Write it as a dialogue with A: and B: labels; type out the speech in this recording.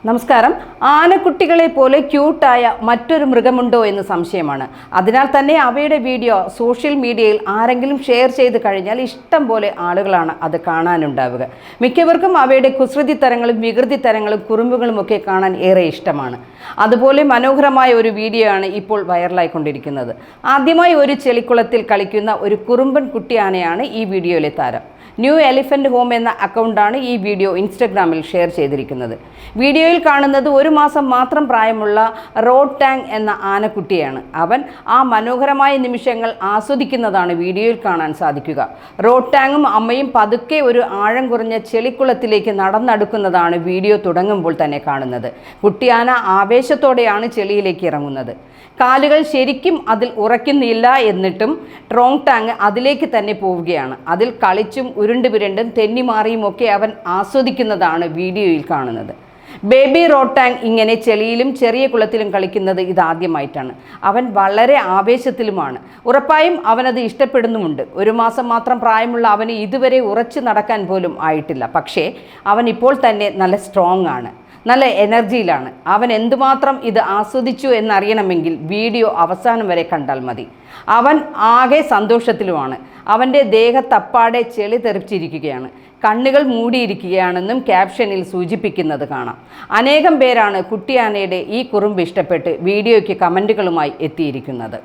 A: നമസ്കാരം. ആനക്കുട്ടികളെ പോലെ ക്യൂട്ടായ മറ്റൊരു മൃഗമുണ്ടോ എന്ന് സംശയമാണ്. അതിനാൽ തന്നെ അവയുടെ വീഡിയോ സോഷ്യൽ മീഡിയയിൽ ആരെങ്കിലും ഷെയർ ചെയ്ത് കഴിഞ്ഞാൽ ഇഷ്ടം പോലെ ആളുകളാണ് അത് കാണാനുണ്ടാവുക. മിക്കവർക്കും അവയുടെ കുസൃതിത്തരങ്ങളും വികൃതിത്തരങ്ങളും കുറുമ്പുകളുമൊക്കെ കാണാൻ ഏറെ ഇഷ്ടമാണ്. അതുപോലെ മനോഹരമായ ഒരു വീഡിയോ ആണ് ഇപ്പോൾ വൈറലായിക്കൊണ്ടിരിക്കുന്നത്. ആദ്യമായി ഒരു ചെളിക്കുളത്തിൽ കളിക്കുന്ന ഒരു കുറുമ്പൻ കുട്ടിയാനയാണ് ഈ വീഡിയോയിലെ താരം. ന്യൂ എലിഫൻ്റ് ഹോം എന്ന അക്കൗണ്ടാണ് ഈ വീഡിയോ ഇൻസ്റ്റഗ്രാമിൽ ഷെയർ ചെയ്തിരിക്കുന്നത്. വീഡിയോയിൽ കാണുന്നത് 1 മാസം മാത്രം പ്രായമുള്ള റോഡ് ടാങ് എന്ന ആനക്കുട്ടിയാണ്. അവൻ ആ മനോഹരമായ നിമിഷങ്ങൾ ആസ്വദിക്കുന്നതാണ് വീഡിയോയിൽ കാണാൻ സാധിക്കുക. റോഡ് ടാങ്ങും അമ്മയും പതുക്കെ ഒരു ആഴം കുറഞ്ഞ ചെളിക്കുളത്തിലേക്ക് നടന്നടുക്കുന്നതാണ് വീഡിയോ തുടങ്ങുമ്പോൾ തന്നെ കാണുന്നത്. കുട്ടിയാന ആവേശത്തോടെയാണ് ചെളിയിലേക്ക് ഇറങ്ങുന്നത്. കാലുകൾ ശരിക്കും അതിൽ ഉറയ്ക്കുന്നില്ല, എന്നിട്ടും റോഡ് ടാങ് അതിലേക്ക് തന്നെ പോവുകയാണ്. അതിൽ കളിച്ചും ഉരുണ്ടും തെന്നിമാറിയും ഒക്കെ അവൻ ആസ്വദിക്കുന്നതാണ് വീഡിയോയിൽ കാണുന്നത്. ബേബി റോഡ് ടാങ് ഇങ്ങനെ ചെളിയിലും ചെറിയ കുളത്തിലും കളിക്കുന്നത് ഇതാദ്യമായിട്ടാണ്. അവൻ വളരെ ആവേശത്തിലുമാണ്. ഉറപ്പായും അവനത് ഇഷ്ടപ്പെടുന്നുമുണ്ട്. 1 മാസം മാത്രം പ്രായമുള്ള അവന് ഇതുവരെ ഉറച്ചു നടക്കാൻ പോലും ആയിട്ടില്ല. പക്ഷേ അവൻ ഇപ്പോൾ തന്നെ നല്ല സ്ട്രോങ് ആണ്, നല്ല എനർജിയിലാണ്. അവൻ എന്തുമാത്രം ഇത് ആസ്വദിച്ചു എന്നറിയണമെങ്കിൽ വീഡിയോ അവസാനം വരെ കണ്ടാൽ മതി. അവൻ ആകെ സന്തോഷത്തിലുമാണ്. അവൻ്റെ ദേഹത്തപ്പാടെ ചെളി തെറിച്ചിരിക്കുകയാണ്. കണ്ണുകൾ മൂടിയിരിക്കുകയാണെന്നും ക്യാപ്ഷനിൽ സൂചിപ്പിക്കുന്നത് കാണാം. അനേകം പേരാണ് കുട്ടിയാനയുടെ ഈ കുറുമ്പ് ഇഷ്ടപ്പെട്ട് വീഡിയോയ്ക്ക് കമൻറ്റുകളുമായി എത്തിയിരിക്കുന്നത്.